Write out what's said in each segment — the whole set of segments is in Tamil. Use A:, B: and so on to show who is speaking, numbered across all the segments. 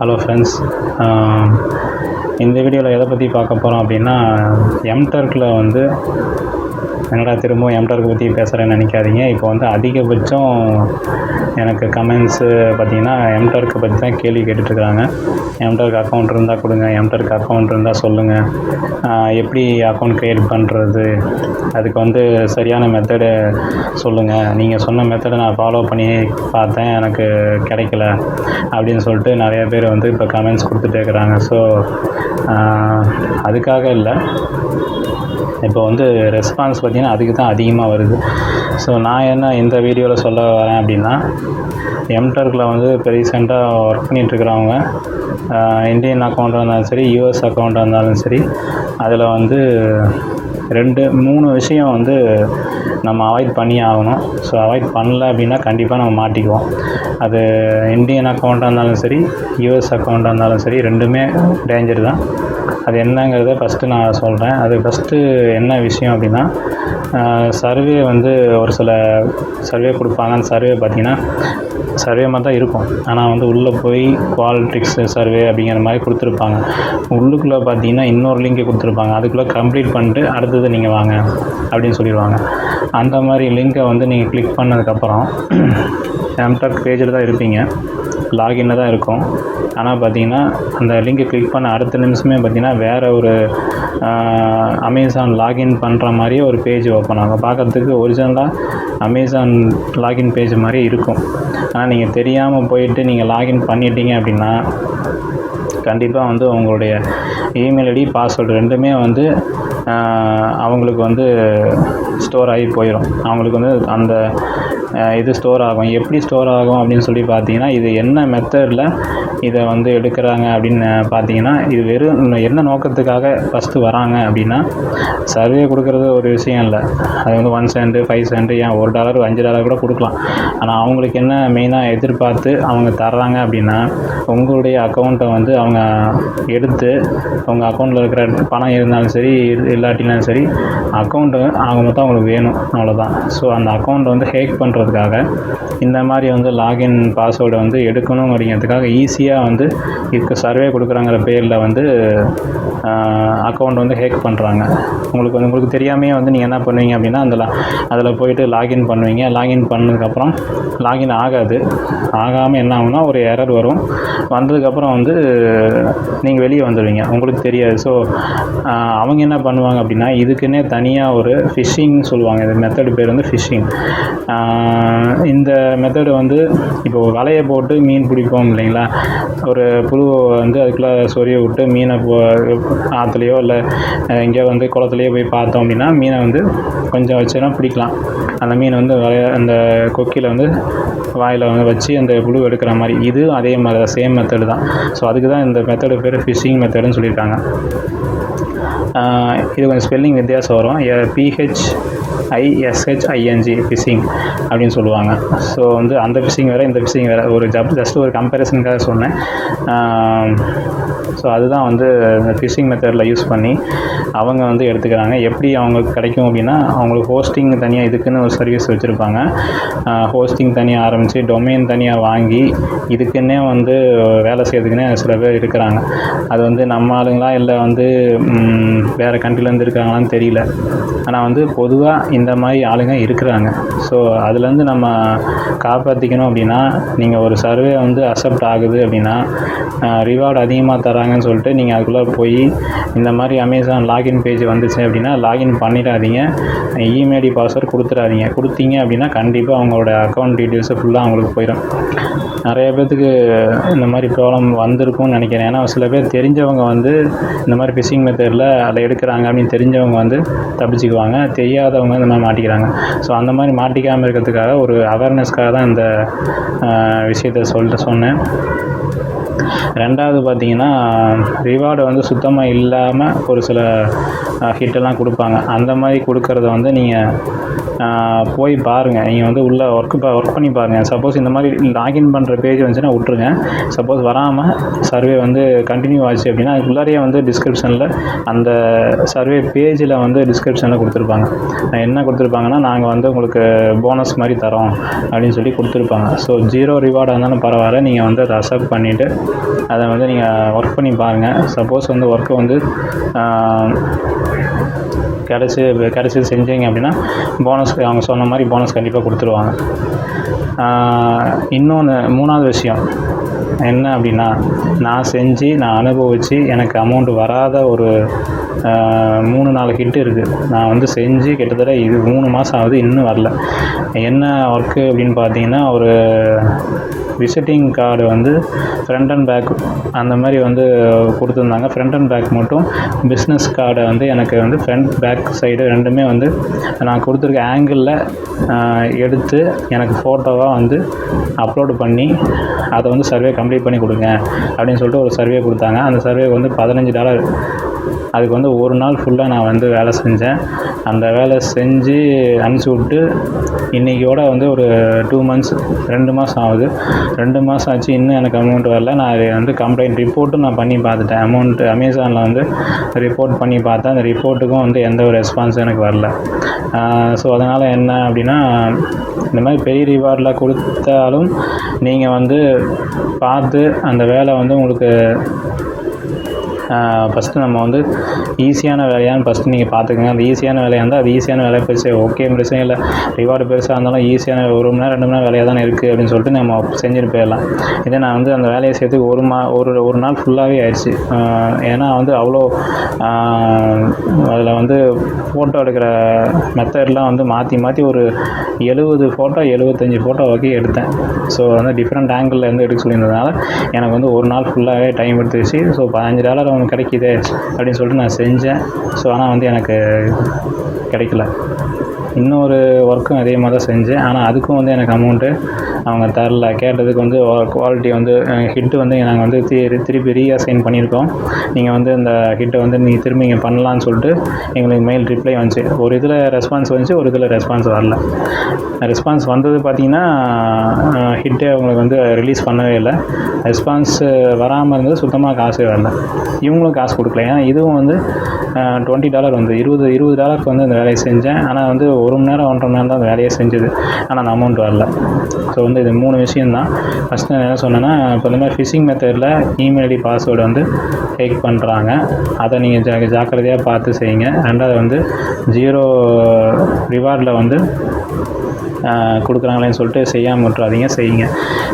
A: ஹலோ ஃப்ரெண்ட்ஸ், இந்த வீடியோவில் எதை பற்றி பார்க்க போகிறோம் அப்படின்னா, எம்டர்க்கில் வந்து என்னடா திரும்பவும் எம்டர்க் பற்றி பேசுகிறேன்னு நினைக்காதீங்க. இப்போ வந்து அதிகபட்சம் எனக்கு கமெண்ட்ஸு பார்த்திங்கன்னா எம்டர்க்கை பற்றி தான் கேள்வி கேட்டுட்ருக்குறாங்க. எம்டர்க் அக்கௌண்ட் இருந்தால் கொடுங்க, எம்டர்க் அக்கௌண்ட் இருந்தால் சொல்லுங்கள், எப்படி அக்கௌண்ட் க்ரியேட் பண்ணுறது, அதுக்கு வந்து சரியான மெத்தடு சொல்லுங்கள், நீங்கள் சொன்ன மெத்தடை நான் ஃபாலோ பண்ணி பார்த்தேன், எனக்கு கிடைக்கல அப்படின்னு சொல்லிட்டு நிறைய பேர் வந்து இப்போ கமெண்ட்ஸ் கொடுத்துட்டே இருக்கிறாங்க. ஸோ அதுக்காக இல்லை, இப்போ வந்து ரெஸ்பான்ஸ் பார்த்திங்கன்னா அதுக்கு தான் அதிகமாக வருது. ஸோ நான் என்ன இந்த வீடியோவில் சொல்ல வரேன் அப்படின்னா, எம்டர்க்கில் வந்து இப்போ ரீசெண்டாக ஒர்க் பண்ணிகிட்ருக்கிறவங்க இந்தியன் அக்கௌண்ட்டாக இருந்தாலும் சரி, யூஎஸ் அக்கௌண்ட்டாக இருந்தாலும் சரி, அதில் வந்து 2-3 விஷயம் வந்து நம்ம அவாய்ட் பண்ணி ஆகணும். ஸோ அவாய்ட் பண்ணல அப்படின்னா கண்டிப்பாக நம்ம மாட்டிக்குவோம். அது இந்தியன் அக்கௌண்ட்டாக இருந்தாலும் சரி, யூஎஸ் அக்கௌண்ட்டாக இருந்தாலும் சரி, ரெண்டுமே டேஞ்சர் தான். அது என்னங்கிறத ஃபஸ்ட்டு நான் சொல்கிறேன். அது ஃபஸ்ட்டு என்ன விஷயம் அப்படின்னா, சர்வே வந்து ஒரு சில சர்வே கொடுப்பாங்க. அந்த சர்வே பார்த்திங்கன்னா சர்வே மாதிரி தான் இருக்கும், ஆனால் வந்து உள்ளே போய் குவாலிட்டிக்ஸ் சர்வே அப்படிங்கிற மாதிரி கொடுத்துருப்பாங்க. உள்ளுக்குள்ளே பார்த்திங்கன்னா இன்னொரு லிங்க் கொடுத்துருப்பாங்க, அதுக்குள்ளே கம்ப்ளீட் பண்ணிட்டு அடுத்தது நீங்கள் வாங்க அப்படின்னு சொல்லிடுவாங்க. அந்த மாதிரி லிங்கை வந்து நீங்கள் கிளிக் பண்ணதுக்கப்புறம் எம்டர்க் பேஜில் தான் இருப்பீங்க, லாகின்னில் தான் இருக்கும். ஆனால் பார்த்திங்கன்னா அந்த லிங்கை கிளிக் பண்ண அடுத்த நிமிஷமே பார்த்திங்கன்னா வேறு ஒரு அமேசான் லாகின் பண்ணுற மாதிரியே ஒரு பேஜ் ஓப்பன் ஆகும். பார்க்குறதுக்கு ஒரிஜினலாக அமேசான் லாகின் பேஜ் மாதிரி இருக்கும். ஆனால் நீங்கள் தெரியாமல் போயிட்டு நீங்கள் லாகின் பண்ணிட்டீங்க அப்படின்னா கண்டிப்பாக வந்து உங்களுடைய இமெயில் ஐடி, பாஸ்வேர்டு ரெண்டுமே வந்து அவங்களுக்கு வந்து ஸ்டோர் ஆகி போயிடும். அவங்களுக்கு வந்து அந்த இது ஸ்டோர் ஆகும். எப்படி ஸ்டோர் ஆகும் அப்படின்னு சொல்லி பார்த்தீங்கன்னா, இது என்ன மெத்தடில் இதை வந்து எடுக்கிறாங்க அப்படின்னு பார்த்தீங்கன்னா, இது வெறும் என்ன நோக்கத்துக்காக ஃபஸ்ட்டு வராங்க அப்படின்னா, சர்வே கொடுக்குறது ஒரு விஷயம் இல்லை. அது வந்து 1 சென்ட் 5 சென்ட், ஏன் $1 $5 கூட கொடுக்கலாம். ஆனால் அவங்களுக்கு என்ன மெயினாக எதிர்பார்த்து அவங்க தர்றாங்க அப்படின்னா, உங்களுடைய அக்கௌண்ட்டை வந்து அவங்க எடுத்து உங்கள் அக்கௌண்ட்டில் இருக்கிற பணம் இருந்தாலும் சரி, இல்லாட்டினாலும் சரி, அக்கௌண்ட்டு அவங்க மொத்தம் அவங்களுக்கு வேணும், அவ்வளோதான். ஸோ அந்த அக்கௌண்ட்டை வந்து ஹேக் பண்ணுறதுக்காக இந்த மாதிரி வந்து லாகின் பாஸ்வேர்டை வந்து எடுக்கணும் அப்படிங்கிறதுக்காக ஈஸியாக வந்து இதுக்கு சர்வே கொடுக்குறாங்கிற பேரில் வந்து அக்கௌண்ட் வந்து ஹேக் பண்ணுறாங்க. உங்களுக்கு தெரியாமையே வந்து நீங்கள் என்ன பண்ணுவீங்க அப்படின்னா, அதில் போய்ட்டு லாகின் பண்ணுவீங்க. லாகின் பண்ணதுக்கப்புறம் லாகின் ஆகாமல் என்ன ஆகும்னா ஒரு எரர் வரும். வந்ததுக்கப்புறம் வந்து நீங்கள் வெளியே வந்துடுவீங்க, உங்களுக்கு தெரியாது. ஸோ அவங்க என்ன பண்ணுவாங்க அப்படின்னா, இதுக்குன்னே தனியாக ஒரு ஃபிஷிங் சொல்லுவாங்க. இந்த மெத்தடு பேர் வந்து ஃபிஷிங். இந்த மெத்தடு வந்து இப்போ வலையை போட்டு மீன் பிடிப்போம் இல்லைங்களா, ஒரு புழுவை வந்து அதுக்குள்ளே சொரிய விட்டு மீனை ஆற்றுலையோ இல்லை எங்கேயோ வந்து குளத்துலையோ போய் பார்த்தோம் அப்படின்னா மீனை வந்து கொஞ்சம் வச்சுன்னா பிடிக்கலாம். அந்த மீன் வந்து அந்த கொக்கியில் வந்து வாயில் வந்து வச்சு அந்த புழு எடுக்கிற மாதிரி, இது அதே மாதிரி தான், சேம் மெத்தடு தான். ஸோ அதுக்கு தான் இந்த மெத்தடு பேர் ஃபிஷிங் மெத்தடுன்னு சொல்லியிருக்காங்க. இது கொஞ்சம் ஸ்பெல்லிங் வித்தியாசம் வரும். PHISHING ஃபிஷிங் அப்படின்னு சொல்லுவாங்க. ஸோ வந்து அந்த ஃபிஷிங் வேறு, இந்த ஃபிஷிங் வேறு. ஒரு ஜஸ்ட் ஒரு கம்பேரிசனுக்காக சொன்னேன். ஸோ அதுதான் வந்து இந்த ஃபிஷிங் மெத்தடில் யூஸ் பண்ணி அவங்க வந்து எடுத்துக்கிறாங்க. எப்படி அவங்களுக்கு கிடைக்கும் அப்படின்னா, அவங்களுக்கு ஹோஸ்டிங் தனியாக இதுக்குன்னு ஒரு சர்வீஸ் வச்சுருப்பாங்க. ஹோஸ்டிங் தனியாக ஆரம்பித்து டொமைன் தனியாக வாங்கி இதுக்குன்னே வந்து வேலை செய்யறதுக்குன்னே சில பேர் இருக்கிறாங்க. அது வந்து நம்ம ஆளுங்களா இல்லை வந்து வேறு கண்ட்ரிலேருந்து இருக்காங்களான்னு தெரியல. ஆனால் வந்து பொதுவாக இந்த மாதிரி ஆளுங்க இருக்கிறாங்க. ஸோ அதுலேருந்து நம்ம காப்பாற்றிக்கணும் அப்படின்னா, நீங்கள் ஒரு சர்வே வந்து அக்செப்ட் ஆகுது அப்படின்னா, ரிவார்டு அதிகமாக தராங்கன்னு சொல்லிட்டு நீங்கள் அதுக்குள்ளே போய் இந்த மாதிரி அமேசான் லாகின் பேஜ் வந்துச்சு அப்படின்னா லாகின் பண்ணிடாதீங்க. இமெயில் ஐடி பாஸ்வேர்டு கொடுத்தீங்க அப்படின்னா கண்டிப்பாக அவங்களோட அக்கௌண்ட் டீட்டெயில்ஸு ஃபுல்லாக அவங்களுக்கு போயிடும். நிறைய பேர்த்துக்கு இந்த மாதிரி ப்ராப்ளம் வந்திருக்கும்னு நினைக்கிறேன். ஏன்னா சில பேர் தெரிஞ்சவங்க வந்து இந்த மாதிரி ஃபிஷிங் மெத்தடில் அதை எடுக்கிறாங்க அப்படின்னு தெரிஞ்சவங்க வந்து தப்பிச்சுக்குவாங்க, தெரியாதவங்க இந்த மாதிரி மாட்டிக்கிறாங்க. ஸோ அந்த மாதிரி மாட்டிக்காமல் இருக்கிறதுக்காக ஒரு அவேர்னஸ்க்காக தான் இந்த விஷயத்தை சொன்னேன். ரெண்டாவது பார்த்திங்கன்னா, ரிவார்டு வந்து சுத்தமாக இல்லாமல் ஒரு சில ஹிட்டெல்லாம் கொடுப்பாங்க. அந்த மாதிரி கொடுக்கறத வந்து நீங்கள் போய் பாருங்கள். நீங்கள் வந்து உள்ளே ஒர்க் பண்ணி பாருங்கள். சப்போஸ் இந்த மாதிரி லாகின் பண்ணுற பேஜ் வந்துச்சுன்னா விட்ருங்க. சப்போஸ் வராமல் சர்வே வந்து கண்டினியூ ஆச்சு அப்படின்னா அதுக்குள்ளாரையே வந்து டிஸ்கிரிப்ஷனில் அந்த சர்வே பேஜில் வந்து டிஸ்கிரிப்ஷனில் கொடுத்துருப்பாங்க. என்ன கொடுத்துருப்பாங்கன்னா, நாங்கள் வந்து உங்களுக்கு போனஸ் மாதிரி தரோம் அப்படின்னு சொல்லி கொடுத்துருப்பாங்க. ஸோ 0 ரிவார்டாக இருந்தாலும் பரவாயில்ல, நீங்கள் வந்து அதை அக்செப்ட் பண்ணிவிட்டு அதை வந்து நீங்கள் ஒர்க் பண்ணி பாருங்கள். சப்போஸ் வந்து ஒர்க்கு வந்து கிடச்சி செஞ்சீங்க அப்படின்னா போனஸ் அவங்க சொன்ன மாதிரி போனஸ் கண்டிப்பாக கொடுத்துருவாங்க. இன்னொன்று 3வது விஷயம் என்ன அப்படின்னா, நான் அனுபவித்து எனக்கு அமௌண்ட் வராத ஒரு 3-4 ஹிட் இருக்குது. நான் வந்து செஞ்சு கிட்டத்தட்ட இது 3 மாதம் ஆகுது, இன்னும் வரல. என்ன ஒர்க்கு அப்படின்னு பார்த்தீங்கன்னா, ஒரு விசிட்டிங் கார்டு வந்து ஃப்ரண்ட் அண்ட் பேக் அந்த மாதிரி வந்து கொடுத்துருந்தாங்க. ஃப்ரண்ட் அண்ட் பேக் மட்டும் பிஸ்னஸ் கார்டை வந்து எனக்கு வந்து ஃப்ரண்ட் பேக் சைடு ரெண்டுமே வந்து நான் கொடுத்துருக்க ஆங்கிளில் எடுத்து எனக்கு ஃபோட்டோவாக வந்து அப்லோடு பண்ணி அதை வந்து சர்வே கம்ப்ளீட் பண்ணி கொடுங்க அப்படின்னு சொல்லிட்டு ஒரு சர்வே கொடுத்தாங்க. அந்த சர்வே வந்து $15. அதுக்கு வந்து ஒரு நாள் ஃபுல்லாக நான் வந்து வேலை செஞ்சேன். அந்த வேலை செஞ்சு அனுப்பிச்சி விட்டு இன்றைக்கியோட வந்து ஒரு 2 months 2 மாதம் ஆகுது. 2 மாதம் ஆச்சு, இன்னும் எனக்கு அமௌண்ட் வரல. நான் அதை வந்து கம்ப்ளைண்ட் ரிப்போர்ட்டும் நான் பண்ணி பார்த்துட்டேன். அமௌண்ட்டு அமேசானில் வந்து ரிப்போர்ட் பண்ணி பார்த்தேன். அந்த ரிப்போர்ட்டுக்கும் வந்து எந்த ஒரு ரெஸ்பான்ஸும் எனக்கு வரல. ஸோ அதனால் என்ன அப்படின்னா, இந்த மாதிரி பெரிய ரிவார்டில் கொடுத்தாலும் நீங்கள் வந்து பார்த்து அந்த வேலை வந்து உங்களுக்கு ஃபஸ்ட்டு நம்ம வந்து ஈஸியான வேலையான்னு ஃபஸ்ட்டு நீங்கள் பார்த்துக்கங்க. அந்த ஈஸியான வேலையாக இருந்தால் அது ஈஸியான வேலை பெருசு ஓகே, பிரச்சனை இல்லை. ரிவார்டு பெருசாக இருந்தாலும் ஈஸியான 1 மணி நேரம் 2 மணி நேரம் வேலையாக தானே இருக்குது அப்படின்னு சொல்லிட்டு நம்ம செஞ்சுட்டு போயிடலாம். இதே நான் வந்து அந்த வேலையை சேர்த்து ஒரு நாள் ஃபுல்லாகவே ஆயிடுச்சு. ஏன்னா வந்து அவ்வளோ அதில் வந்து ஃபோட்டோ எடுக்கிற மெத்தட்லாம் வந்து மாற்றி ஒரு 70 ஃபோட்டோ 75 ஃபோட்டோ வரைக்கும் எடுத்தேன். ஸோ வந்து டிஃப்ரெண்ட் ஆங்கிளில் இருந்து எடுக்க சொல்லியிருந்ததுனால எனக்கு வந்து ஒரு நாள் ஃபுல்லாகவே டைம் எடுத்துச்சு. ஸோ $15 கிடைக்கிது அப்படின்னு சொல்லிட்டு நான் செஞ்சேன். ஸோ ஆனால் வந்து எனக்கு கிடைக்கல. இன்னொரு ஒர்க்கும் அதே மாதிரி தான் செஞ்சேன். ஆனால் அதுக்கும் வந்து எனக்கு அமௌண்ட்டு அவங்க தரல. கேட்டதுக்கு வந்து குவாலிட்டி வந்து ஹிட்டு வந்து நாங்கள் வந்து திருப்பி ரீஅசைன் பண்ணியிருக்கோம். நீங்கள் வந்து இந்த ஹிட்டை வந்து நீங்கள் திரும்பி இங்கே பண்ணலான்னு சொல்லிட்டு எங்களுக்கு மெயில் ரிப்ளை வந்துச்சு. ஒரு இதில் ரெஸ்பான்ஸ் வந்துச்சு, ஒரு இதில் ரெஸ்பான்ஸ் வரல. ரெஸ்பான்ஸ் வந்தது பார்த்திங்கன்னா ஹிட்டே அவங்களுக்கு வந்து ரிலீஸ் பண்ணவே இல்லை. ரெஸ்பான்ஸ் வராமல் இருந்தது, சுத்தமாக காசே வரல. இவங்களும் காசு கொடுக்கல. ஏன்னா இதுவும் வந்து $20 வந்து $20 வந்து அந்த வேலையை செஞ்சேன். ஆனால் வந்து 1 மணி நேரம் 1.5 மணி நேரம் தான் அந்த வேலையை செஞ்சது. ஆனால் அந்த அமௌண்ட் வரல. ஸோ வந்து இது 3 விஷயந்தான். ஃபஸ்ட்டு நான் என்ன சொன்னேன்னா, இப்போ இந்த மாதிரி ஃபிஷிங் மெத்தடில் இமெயில் ஐடி பாஸ்வேர்டு வந்து ஹேக் பண்ணுறாங்க. அதை நீங்கள் ஜாக்கிரதையாக பார்த்து செய்யுங்க. 2வது வந்து 0 ரிவார்டில் வந்து கொடுக்குறாங்களேன்னு சொல்லிட்டு செய்யாமல் விட்டுறாதீங்க, செய்யுங்க.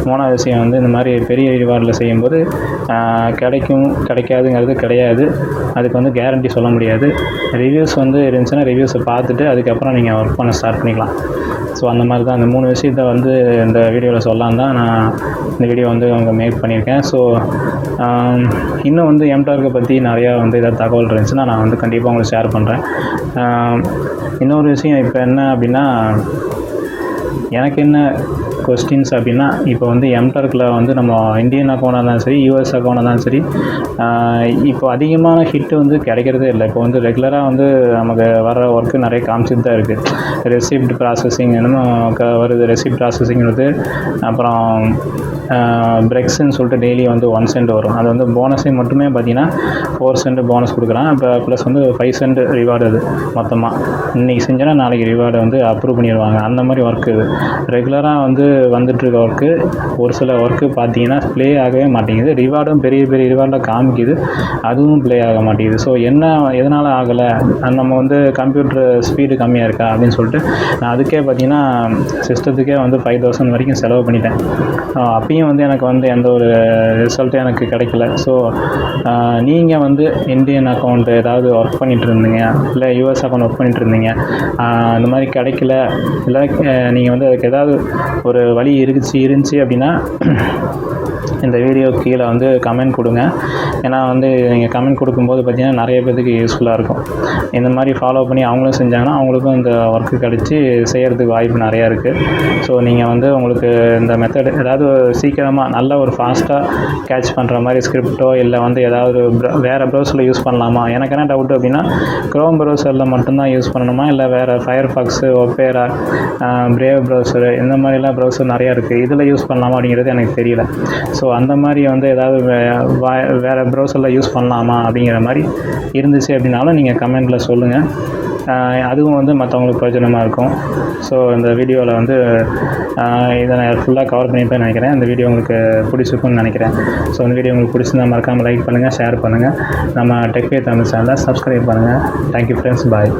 A: 3வது விஷயம் வந்து இந்த மாதிரி பெரிய ரிவார்டில் செய்யும்போது கிடைக்காதுங்கிறது கிடையாது. அதுக்கு வந்து கேரண்டி சொல்ல முடியாது. ரிவ்யூஸ் வந்து இருந்துச்சுன்னா ரிவ்யூஸை பார்த்துட்டு அதுக்கப்புறம் நீங்கள் ஒர்க் பண்ண ஸ்டார்ட் பண்ணிக்கலாம். ஸோ அந்த மாதிரி தான் அந்த 3 விஷயத்த வந்து இந்த வீடியோவில் சொல்லலாம் தான் நான் இந்த வீடியோ வந்து அவங்க மேக் பண்ணியிருக்கேன். ஸோ இன்னும் வந்து எம்டார்க்கை பற்றி நிறையா வந்து ஏதாவது தகவல் இருந்துச்சுன்னா நான் வந்து கண்டிப்பாக உங்களுக்கு ஷேர் பண்ணுறேன். இன்னொரு விஷயம் இப்போ என்ன அப்படின்னா, எனக்கு என்ன கொஸ்டின்ஸ் அப்படின்னா, இப்போ வந்து எம்டார்க்கில் வந்து நம்ம இந்தியன் அக்கௌண்ட்டாக இருந்தாலும் சரி, யூஎஸ் அக்கௌண்ட்டாக இருந்தாலும் சரி, இப்போ அதிகமான ஹிட்டு வந்து கிடைக்கிறதே இல்லை. இப்போ வந்து ரெகுலராக வந்து நமக்கு வர ஒர்க்கு நிறைய காமிச்சிட்டு தான் இருக்குது. ரெசிப்ட் ப்ராசஸிங் என்னமோ வருது, ரெசிப்ட் ப்ராசஸிங் வருது. அப்புறம் பிரெக்ஸ்ன்னு சொல்லிட்டு டெய்லி வந்து 1 cent வரும். அது வந்து போனஸே மட்டுமே பார்த்தீங்கன்னா 4 cent போனஸ் கொடுக்குறான். இப்போ ப்ளஸ் வந்து 5 cent ரிவார்டு. அது மொத்தமாக இன்றைக்கி செஞ்சோன்னா நாளைக்கு ரிவார்டு வந்து அப்ரூவ் பண்ணிடுவாங்க. அந்த மாதிரி ஒர்க்கு இது ரெகுலராக வந்து வந்துட்டுருக்க ஒர்க்கு. ஒரு சில ஒர்க்கு பார்த்தீங்கன்னா ப்ளே ஆகவே மாட்டேங்குது. ரிவார்டும் பெரிய பெரிய ரிவார்டில் காமிக்குது, அதுவும் ப்ளே ஆக மாட்டேங்குது. ஸோ எதனால் ஆகலை, நம்ம வந்து கம்ப்யூட்டர் ஸ்பீடு கம்மியாக இருக்கா அப்படின்னு சொல்லிட்டு நான் அதுக்கே பார்த்தீங்கன்னா சிஸ்டத்துக்கே வந்து 5,000 வரைக்கும் செலவு பண்ணிட்டேன். அப்பயும் வந்து எனக்கு வந்து எந்த ஒரு ரிசல்ட்டும் எனக்கு கிடைக்கல. ஸோ நீங்கள் வந்து இந்தியன் அக்கௌண்ட் ஏதாவது ஒர்க் பண்ணிகிட்டு இருந்தீங்க, இல்லை யூஎஸ் அக்கௌண்ட் ஒர்க் பண்ணிகிட்டு இருந்தீங்க, இந்த மாதிரி கிடைக்கல, இல்லை நீங்கள் வந்து அதுக்கு ஏதாவது ஒரு வழி இருந்துச்சு அப்படின்னா இந்த வீடியோ கீழே வந்து கமெண்ட் கொடுங்க. ஏன்னா வந்து நீங்கள் கமெண்ட் கொடுக்கும்போது பார்த்தீங்கன்னா நிறைய பேருக்கு யூஸ்ஃபுல்லாக இருக்கும். இந்த மாதிரி ஃபாலோ பண்ணி அவங்களும் செஞ்சாங்கன்னா அவங்களுக்கும் இந்த ஒர்க்கு கிடச்சி செய்கிறதுக்கு வாய்ப்பு நிறையா இருக்குது. ஸோ நீங்கள் வந்து உங்களுக்கு இந்த மெத்தட் ஏதாவது சீக்கிரமாக நல்ல ஒரு ஃபாஸ்ட்டாக கேட்ச் பண்ணுற மாதிரி ஸ்கிரிப்டோ இல்லை வந்து ஏதாவது வேறு ப்ரௌசரில் யூஸ் பண்ணலாமா? எனக்கு என்ன டவுட் அப்படின்னா, க்ரோம் ப்ரௌசரில் மட்டும்தான் யூஸ் பண்ணணுமா, இல்லை வேறு ஃபயர்ஃபாக்ஸு, ஒப்பேரா, பிரேவ் ப்ரௌசரு, இந்த மாதிரிலாம் ப்ரௌசர் நிறையா இருக்குது, இதில் யூஸ் பண்ணலாமா அப்படிங்கிறது எனக்கு தெரியல. ஸோ அந்த மாதிரி வந்து ஏதாவது வேறு ப்ரௌசரில் யூஸ் பண்ணலாமா அப்படிங்கிற மாதிரி இருந்துச்சு அப்படின்னாலும் நீங்கள் கமெண்ட்டில் சொல்லுங்கள். அதுவும் வந்து மற்றவங்களுக்கு பிரயோஜனமாக இருக்கும். ஸோ இந்த வீடியோவில் வந்து இதை நான் ஃபுல்லாக கவர் பண்ணியிருப்பேன்னு நினைக்கிறேன். இந்த வீடியோ உங்களுக்கு பிடிச்சிருக்குன்னு நினைக்கிறேன். ஸோ இந்த வீடியோ உங்களுக்கு பிடிச்சிருந்தா மறக்காமல் லைக் பண்ணுங்கள், ஷேர் பண்ணுங்கள். நம்ம டெக் தமிழ் சேனலை சப்ஸ்கிரைப் பண்ணுங்கள். தேங்க்யூ ஃப்ரெண்ட்ஸ், பாய்.